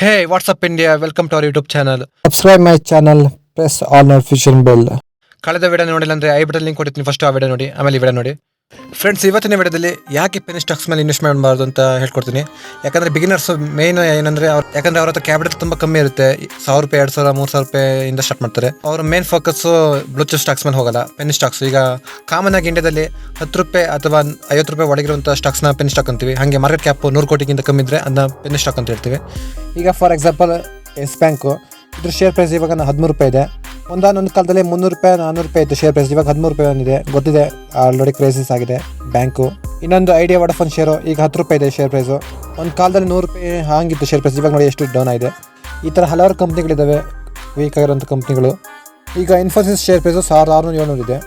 Hey, what's up India? Welcome to our YouTube channel. Subscribe my channel, press all notification bell. ಕಳೆದ video ನೋಡಿಲ್ಲ ಅಂದ್ರೆ I button link ಕೊಟ್ಟಿದ್ದೀನಿ, first ಆ video ನೋಡಿ, ಆಮೇಲೆ ಈ ವಿಡಿಯೋ ನೋಡಿ. ಫ್ರೆಂಡ್ಸ್, ಇವತ್ತಿನ ವಿಡಿಯೋದಲ್ಲಿ ಯಾಕೆ ಪೆನಿ ಸ್ಟಾಕ್ಸ್ ಮೇಲೆ ಇನ್ವೆಸ್ಟ್ ಮಾಡಬಾರ್ದು ಅಂತ ಹೇಳ್ಕೊಡ್ತೀನಿ. ಯಾಕಂದರೆ ಬಿಗಿನರ್ಸ್ ಮೇನ್ ಏನಂದರೆ ಯಾಕಂದರೆ ಅವ್ರ ಹತ್ರ ಕ್ಯಾಪಿಟಲ್ ತುಂಬ ಕಮ್ಮಿ ಇರುತ್ತೆ. 1,000 ರೂಪಾಯಿ, 2,000, 3,000 ರೂಪಾಯಿಂದ ಸ್ಟಾರ್ಟ್ ಮಾಡ್ತಾರೆ. ಅವ್ರ main focus blue chip stocks ಮೇಲೆ ಹೋಗಲ್ಲ, ಪೆನಿ ಸ್ಟಾಕ್ಸ್. ಈಗ ಕಾಮನ್ ಆಗಿ ಇಂಡಿಯಾದಲ್ಲಿ 10 ರೂಪಾಯಿ ಅಥವಾ 50 ರೂಪಾಯಿ ಒಳಗಿರುವಂಥ ಸ್ಟಾಕ್ಸ್ನ ಪೆನಿ ಸ್ಟಾಕ್ ಅಂತೀವಿ. ಹಾಗೆ ಮಾರ್ಕೆಟ್ ಕ್ಯಾಪ್ 100 ಕೋಟಿಗಿಂತ ಕಮ್ಮಿ ಇದ್ದರೆ ಅದನ್ನ ಪೆನಿ ಸ್ಟಾಕ್ ಅಂತ ಹೇಳ್ತೀವಿ. ಈಗ ಫಾರ್ ಎಕ್ಸಾಂಪಲ್ ಎಸ್ ಬ್ಯಾಂಕು, ಇದ್ರ ಶೇರ್ ಪ್ರೈಸ್ ಇವಾಗ 13 ರೂಪಾಯಿ ಇದೆ. ಒಂದೊಂದು ಕಾಲದಲ್ಲಿ 300 ರೂಪಾಯಿ, 400 ರೂಪಾಯಿ ಇತ್ತು ಶೇರ್ ಪ್ರೈಸ್. ಇವಾಗ 13 ರೂಪಾಯಿ ಬಂದಿದೆ, ಗೊತ್ತಿದೆ, ಆಲ್ರೆಡಿ ಕ್ರೈಸಿಸ್ ಆಗಿದೆ ಬ್ಯಾಂಕು. ಇನ್ನೊಂದು ಐಡಿಯಾ ವಡಾಫೋನ್ ಶೇರು ಈಗ 10 ರೂಪಾಯಿ ಇದೆ ಶೇರ್ ಪ್ರೈಸು. ಒಂದು ಕಾಲದಲ್ಲಿ 100 ರೂಪಾಯಿ ಹಾಗಿತ್ತು ಶೇರ್ ಪ್ರೈಸ್, ಇವಾಗ ನೋಡಿ ಎಷ್ಟು ಡೌನ್ ಆಗಿದೆ. ಈ ಥರ ಹಲವಾರು ಕಂಪ್ನಿಗಳಿದ್ದಾವೆ, ವೀಕ್ ಆಗಿರೋಂಥ ಕಂಪ್ನಿಗಳು. ಈಗ ಇನ್ಫೋಸಿಸ್ ಶೇರ್ ಪ್ರೈಸು 1,600-700 ಇದೆ.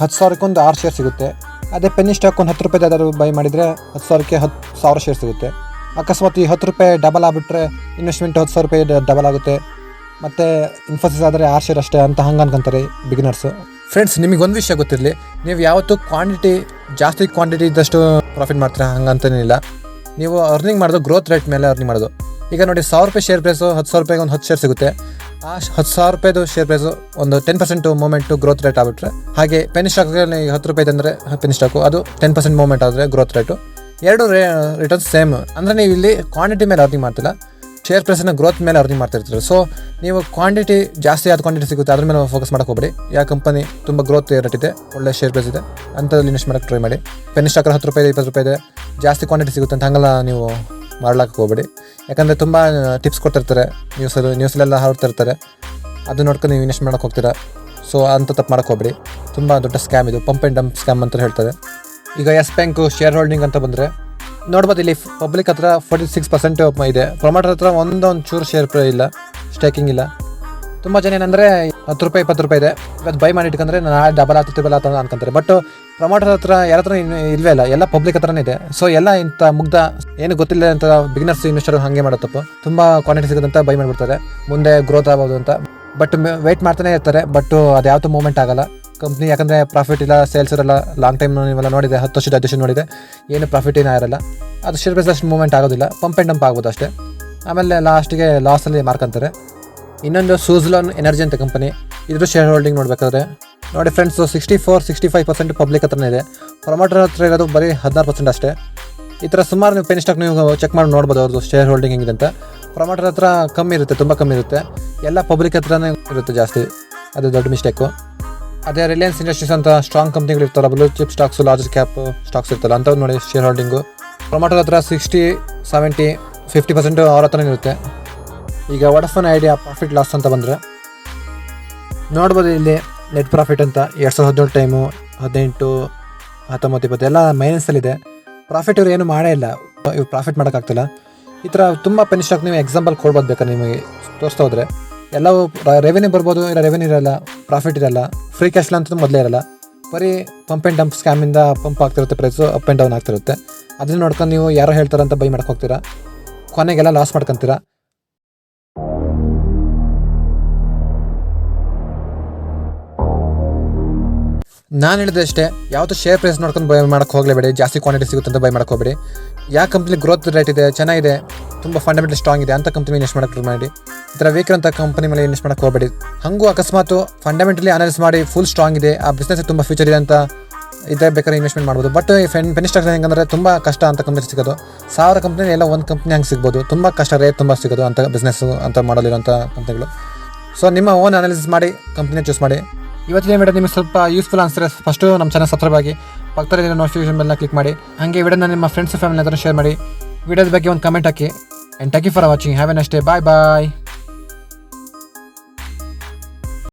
10,000ಕ್ಕೆ ಒಂದು 6 ಶೇರ್ ಸಿಗುತ್ತೆ. ಅದೇ ಪೆನಿ ಸ್ಟಾಕ್ ಒಂದು 10 ರೂಪಾಯಿ ಯಾವ್ದಾದ್ರು ಬೈ ಮಾಡಿದರೆ 10,000ಕ್ಕೆ 10,000 ಶೇರ್ ಸಿಗುತ್ತೆ. ಅಕಸ್ಮಾತ್ ಈ 10 ರೂಪಾಯಿ ಡಬಲ್ ಆಗಿಬಿಟ್ರೆ ಇನ್ವೆಸ್ಟ್ಮೆಂಟ್ 10,000 ರೂಪಾಯಿ ಡಬಲ್ ಆಗುತ್ತೆ. ಮತ್ತು ಇನ್ಫೋಸಿಸ್ ಆದರೆ 6 ಶೇರ್ ಅಷ್ಟೇ ಅಂತ ಹಂಗೆ ಅನ್ಕೊಂತಾರೆ ಬಿಗಿನರ್ಸು. ಫ್ರೆಂಡ್ಸ್, ನಿಮಗೆ ಒಂದು ವಿಷಯ ಗೊತ್ತಿರಲಿ, ನೀವು ಯಾವತ್ತೂ ಜಾಸ್ತಿ ಕ್ವಾಂಟಿಟಿ ಇದ್ದಷ್ಟು ಪ್ರಾಫಿಟ್ ಮಾಡ್ತೀರಾ ಹಂಗಂತೇನಿಲ್ಲ. ನೀವು ಅರ್ನಿಂಗ್ ಮಾಡೋದು ಗ್ರೋತ್ ರೇಟ್ ಮೇಲೆ ಅರ್ನಿಂಗ್ ಮಾಡೋದು. ಈಗ ನೋಡಿ, 1,000 ರೂಪಾಯಿ ಶೇರ್ ಪ್ರೈಸು 10,000 ರೂಪಾಯಿಗೆ ಒಂದು 10 ಶೇರ್ ಸಿಗುತ್ತೆ. ಆ 10,000 ರೂಪಾಯಿದು ಶೇರ್ ಪ್ರೈಸು ಒಂದು 10% ಮೂಮೆಂಟು ಗ್ರೋತ್ ರೇಟ್ ಆಗಿಬಿಟ್ರೆ, ಹಾಗೆ ಪೆನಿ ಸ್ಟಾಕ್ಗೆ 10 ರೂಪಾಯಿ ಅಂದರೆ ಪೆನಿ ಸ್ಟಾಕು ಅದು 10% ಮೂಮೆಂಟ್ ಆದರೆ ಗ್ರೋತ್ ರೇಟು. ಎರಡು ರಿಟರ್ನ್ಸ್ ಸೇಮ್. ಅಂದರೆ ನೀವು ಇಲ್ಲಿ ಕ್ವಾಂಟಿಟಿ ಮೇಲೆ ಅರ್ನಿಂಗ್ ಮಾಡ್ತಿಲ್ಲ, ಶೇರ್ ಪ್ರೈಸನ್ನ ಗ್ರೋತ್ ಮೇಲೆ ಅರ್ನಿಂಗ್ ಮಾಡ್ತಿರ್ತೀರಿ. ಸೊ ನೀವು ಕ್ವಾಂಟಿಟಿ ಜಾಸ್ತಿ ಆದ ಕ್ವಾಂಟಿಟಿ ಸಿಗುತ್ತೆ, ಅದ್ರ ಮೇಲೆ ಫೋಕಸ್ ಮಾಡೋಕೆ ಹೋಗ್ಬೇಡಿ. ಯಾವ ಕಂಪನಿ ತುಂಬ ಗ್ರೋತ್ ರೇಟ್ ಇದೆ, ಒಳ್ಳೆ ಶೇರ್ ಪ್ರೈಸ್ ಇದೆ ಅಂಥದ್ರಲ್ಲಿ ಇನ್ವೆಸ್ಟ್ ಮಾಡೋಕ್ಕೆ ಟ್ರೈ ಮಾಡಿ. ಪೆನಿ ಸ್ಟಾಕ್ 10 ರೂಪಾಯಿ, 20 ರೂಪಾಯಿ ಇದೆ, ಜಾಸ್ತಿ ಕ್ವಾಂಟಿಟಿ ಸಿಗುತ್ತೆ ಅಂತ ಹಂಗೆಲ್ಲ ನೀವು ಮಾಡ್ಲಿಕ್ಕೆ ಹೋಗ್ಬೇಡಿ. ಯಾಕಂದರೆ ತುಂಬ ಟಿಪ್ಸ್ ಕೊಡ್ತಿರ್ತಾರೆ, ನ್ಯೂಸಲ್ಲೆಲ್ಲ ಹಾಡ್ತಿರ್ತಾರೆ, ಅದು ನೋಡ್ಕೊಂಡು ನೀವು ಇನ್ವೆಸ್ಟ್ ಮಾಡೋಕೆ ಹೋಗ್ತೀರಾ. ಸೊ ಅಂಥ ತಪ್ಪು ಮಾಡೋಕೆ ಹೋಗ್ಬೇಡಿ. ತುಂಬ ದೊಡ್ಡ ಸ್ಕ್ಯಾಮ್ ಇದು, ಪಂಪ್ ಆ್ಯಂಡ್ ಡಂಪ್ ಸ್ಕ್ಯಾಮ್ ಅಂತ ಹೇಳ್ತಾರೆ. ಈಗ ಎಸ್ ಬ್ಯಾಂಕು ಶೇರ್ ಹೋಲ್ಡಿಂಗ್ ಅಂತ ಬಂದರೆ ನೋಡ್ಬೋದು, ಇಲ್ಲಿ ಪಬ್ಲಿಕ್ ಹತ್ರ 46% ಇದೆ, ಪ್ರೊಮೋಟರ್ ಹತ್ರ ಒಂದೊಂದು ಚೂರು ಶೇರ್ ಇಲ್ಲ, ಸ್ಟೇಕಿಂಗ್ ಇಲ್ಲ. ತುಂಬ ಜನ ಏನಂದರೆ 10 ರೂಪಾಯಿ, 20 ರೂಪಾಯಿ ಇದೆ, ಇವತ್ತು ಬೈ ಮಾಡಿ ಇಟ್ಕೊಂಡ್ರೆ ನಾಳೆ ಡಬಲ್ ಆಗ್ತಿಲ್ಲ ಅಂತ ಅನ್ಕೊಂತಾರೆ. ಬಟ್ ಪ್ರೊಮೋಟರ್ ಹತ್ರ ಯಾರ ಹತ್ರ ಇಲ್ವೇ ಇಲ್ಲ, ಎಲ್ಲ ಪಬ್ಲಿಕ್ ಹತ್ರನೇ ಇದೆ. ಸೊ ಎಲ್ಲ ಇಂಥ ಮುಗ್ಧ ಏನು ಗೊತ್ತಿಲ್ಲ ಅಂತ ಬಿಗಿನರ್ಸ್ ಇನ್ವೆಸ್ಟರ್ ಹಾಗೆ ಮಾಡೋ ತಪ್ಪು. ತುಂಬ ಕ್ವಾಂಟಿಟಿ ಸಿಗೋದಂತ ಬೈ ಮಾಡಿಬಿಡ್ತಾರೆ, ಮುಂದೆ ಗ್ರೋತ್ ಆಗ್ಬೋದು ಅಂತ. ಬಟ್ ವೆಯ್ಟ್ ಮಾಡ್ತಾನೆ ಇರ್ತಾರೆ, ಬಟ್ ಅದು ಯಾವತ್ತೂ ಮೂವ್ಮೆಂಟ್ ಆಗಲ್ಲ ಕಂಪ್ನಿ. ಯಾಕಂದರೆ ಪ್ರಾಫಿಟ್ ಇಲ್ಲ, ಸೇಲ್ಸ್ ಇರಲ್ಲ. ಲಾಂಗ್ ಟೈಮ್ ನೀವೆಲ್ಲ ನೋಡಿದೆ, 10 ವರ್ಷದ ಅಡ್ಜಸ್ಟ್ ನೋಡಿದೆ, ಏನು ಪ್ರಾಫಿಟ್ ಏನೂ ಇರಲ್ಲ. ಅದು ಶೇರ್ ಪ್ರೈಸ್ ಅಷ್ಟು ಮೂವ್ಮೆಂಟ್ ಆಗೋದಿಲ್ಲ, ಪಂಪ್ ಆ್ಯಂಡ್ ಡಂಪ್ ಆಗ್ಬೋದು ಅಷ್ಟೇ. ಆಮೇಲೆ ಲಾಸ್ಟಿಗೆ ಲಾಸಲ್ಲಿ ಮಾರ್ಕೊಂತಾರೆ. ಇನ್ನೊಂದು ಸೂಝ್ಲಾನ್ ಎನರ್ಜಿ ಅಂತ ಕಂಪನಿ, ಇದ್ರ ಶೇರ್ ಹೋಲ್ಡಿಂಗ್ ನೋಡಬೇಕಾದ್ರೆ ನೋಡಿ ಫ್ರೆಂಡ್ಸು, 64-65% ಪಬ್ಲಿಕ್ ಹತ್ರನೇ ಇದೆ, ಪ್ರೊಮೋಟರ್ ಹತ್ರ ಇರೋದು ಬರೀ 16% ಅಷ್ಟೇ. ಈ ಥರ ಸುಮಾರು ನೀವು ಪೆನಿ ಸ್ಟಾಕ್ ನೀವು ಚೆಕ್ ಮಾಡಿ ನೋಡ್ಬೋದು ಅವ್ರದ್ದು ಶೇರ್ ಹೋಲ್ಡಿಂಗ್ ಹೆಂಗಿದೆ ಅಂತ. ಪ್ರೊಮೋಟರ್ ಹತ್ರ ಕಮ್ಮಿ ಇರುತ್ತೆ, ತುಂಬ ಕಮ್ಮಿ ಇರುತ್ತೆ, ಎಲ್ಲ ಪಬ್ಲಿಕ್ ಹತ್ರನೇ ಇರುತ್ತೆ ಜಾಸ್ತಿ. ಅದು ದೊಡ್ಡ ಮಿಸ್ಟೇಕು. ಅದೇ ರಿಲಯನ್ಸ್ ಇಂಡಸ್ಟ್ರೀಸ್ ಅಂತ ಸ್ಟ್ರಾಂಗ್ ಕಂಪ್ನಿಗಳು ಇರ್ತಾರಲ್ಲ, blue chip stocks, large cap stocks ಇರ್ತಾರಲ್ಲ ಅಂಥವ್ರು ನೋಡಿ ಶೇರ್ ಹೋಲ್ಡಿಂಗು. ಪ್ರೊಮೋಟರ್ ಹತ್ರ 60-70-50% ಅವ್ರ ಹತ್ರನೇ ಇರುತ್ತೆ. ಈಗ ವಡಾಫೋನ್ ಐಡಿಯಾ ಪ್ರಾಫಿಟ್ ಲಾಸ್ ಅಂತ ಬಂದರೆ ನೋಡ್ಬೋದು, ಇಲ್ಲಿ ನೆಟ್ ಪ್ರಾಫಿಟ್ ಅಂತ 2017 ಟೈಮು 18, 19, 20 ಎಲ್ಲ ಮೈನಸಲ್ಲಿದೆ. ಪ್ರಾಫಿಟ್ ಇವ್ರು ಏನು ಮಾಡೇ ಇಲ್ಲ, ಇವ್ರು ಪ್ರಾಫಿಟ್ ಮಾಡೋಕ್ಕಾಗ್ತಿಲ್ಲ. ಈ ಥರ ತುಂಬ ಪೆನಿ ಸ್ಟಾಕ್ ನೀವು ಎಕ್ಸಾಂಪಲ್ ಕೊಡ್ಬೋದು ಬೇಕಾದ್ರೆ ನಿಮಗೆ ತೋರಿಸ್ತಾ ಹೋದರೆ. ಎಲ್ಲವೂ ರೆವೆನ್ಯೂ ಬರ್ಬೋದು, ಇಲ್ಲ ರೆವೆನ್ಯೂ ಇರಲ್ಲ, ಪ್ರಾಫಿಟ್ ಇರಲ್ಲ, ಫ್ರೀ ಕ್ಯಾಶ್ ಫ್ಲೋ ಅಂತೂ ಮೊದಲೇ ಇರಲ್ಲ. ಬರೀ ಪಂಪ್ ಆ್ಯಂಡ್ ಡಂಪ್ ಸ್ಕ್ಯಾಮಿಂದ ಪಂಪ್ ಆಗ್ತಿರುತ್ತೆ, ಪ್ರೈಸು ಅಪ್ ಆ್ಯಂಡ್ ಡೌನ್ ಆಗ್ತಿರುತ್ತೆ. ಅದನ್ನ ನೋಡ್ಕೊಂಡು ನೀವು ಯಾರೋ ಹೇಳ್ತಾರಂತ ಬೈ ಮಾಡಕ್ಕೆ ಹೋಗ್ತೀರಾ, ಕೊನೆಗೆಲ್ಲ ಲಾಸ್ ಮಾಡ್ಕೊತೀರಾ. ನಾನು ಹೇಳಿದೆ ಅಷ್ಟೇ, ಯಾವತ್ತೂ ಶೇರ್ ಪ್ರೈಸ್ ನೋಡ್ಕೊಂಡು ಬೈ ಮಾಡೋಕ್ಕೆ ಹೋಗಲೇಬೇಡಿ, ಜಾಸ್ತಿ ಕ್ವಾಂಟಿಟಿ ಸಿಗುತ್ತೆ ಅಂತ ಬೈ ಮಾಡೋಕ್ಕೆ ಹೋಗಬೇಡಿ. ಯಾವ ಕಂಪ್ನಿ ಗ್ರೋತ್ ರೇಟ್ ಇದೆ, ಚೆನ್ನಾಗಿದೆ, ತುಂಬ ಫಂಡಮೆಂಟಲ್ ಸ್ಟ್ರಾಂಗ್ ಇದೆ ಅಂತ ಕಂಪ್ನಿ ಇನ್ವೆಸ್ಟ್ ಮಾಡೋಕ್ಕೆ ಟ್ರೈ ಮಾಡಿ. ಈ ಥರ ವೀಕ್ ಅಂತ ಕಂಪನಿ ಮೇಲೆ ಇನ್ವೆಸ್ಟ್ ಮಾಡೋಕ್ಕೆ ಹೋಗಬೇಡಿ. ಹಾಗೂ ಅಕಸ್ಮಾತ್ ಫಂಡಮೆಂಟಲಿ ಅನಾಲಿಸ್ ಮಾಡಿ ಫುಲ್ ಸ್ಟ್ರಾಂಗ್ ಇದೆ, ಆ ಬಿಸ್ನೆಸ್ ತುಂಬ ಫ್ಯೂಚರ್ ಇದೆ ಅಂತ ಇದೇ ಬೇಕಾದ್ರೆ ಇನ್ವೆಸ್ಟ್ಮೆಂಟ್ ಮಾಡ್ಬೋದು. ಬಟ್ ಪೆನಿ ಸ್ಟಾಕ್ ಹೆಂಗಂದರೆ ತುಂಬ ಕಷ್ಟ ಅಂತ ಕಂಪ್ನಿ ಸಿಗೋದು. 1000 ಕಂಪ್ನಿ ಎಲ್ಲ ಒಂದು ಕಂಪ್ನಿ ಹಂಗೆ ಸಿಗ್ಬೋದು, ತುಂಬ ಕಷ್ಟ, ರೇಟ್ ತುಂಬ ಸಿಗೋದು ಅಂತ ಬಿಸ್ನೆಸ್ಸು ಅಂತ ಮಾಡಲಿರೋಂಥ ಕಂಪ್ನಿಗಳು. ಸೊ ನಿಮ್ಮ ಓನ್ ಅನಾಲಿಸಿಸ್ ಮಾಡಿ ಕಂಪ್ನಿನ ಚೂಸ್ ಮಾಡಿ. ಇವತ್ತಿನ ವಿಡಿಯೋ ನಿಮಗೆ ಸ್ವಲ್ಪ ಯೂಸ್ಫುಲ್ ಅನಿಸಿದ್ರೆ ಫಸ್ಟು ನಮ್ಮ ಚಾನಲ್ ಸಬ್ಸ್ಕ್ರೈಬ್ ಆಗಿ, ಪಕ್ಕದಲ್ಲಿ ನೋಟಿಫಿಕೇಶನ್ ಬೆಲ್ನ ಕ್ಲಿಕ್ ಮಾಡಿ. ಹಾಗೆ ವಿಡಿಯೋನ ನಿಮ್ಮ ಫ್ರೆಂಡ್ಸ್ ಫ್ಯಾಮಿಲಿ ಹತ್ರ ಶೇರ್ ಮಾಡಿ. ವಿಡಿಯೋದ ಬಗ್ಗೆ ಒಂದು ಕಮೆಂಟ್ ಹಾಕಿ. And thank you for watching. Have a nice day. Bye bye.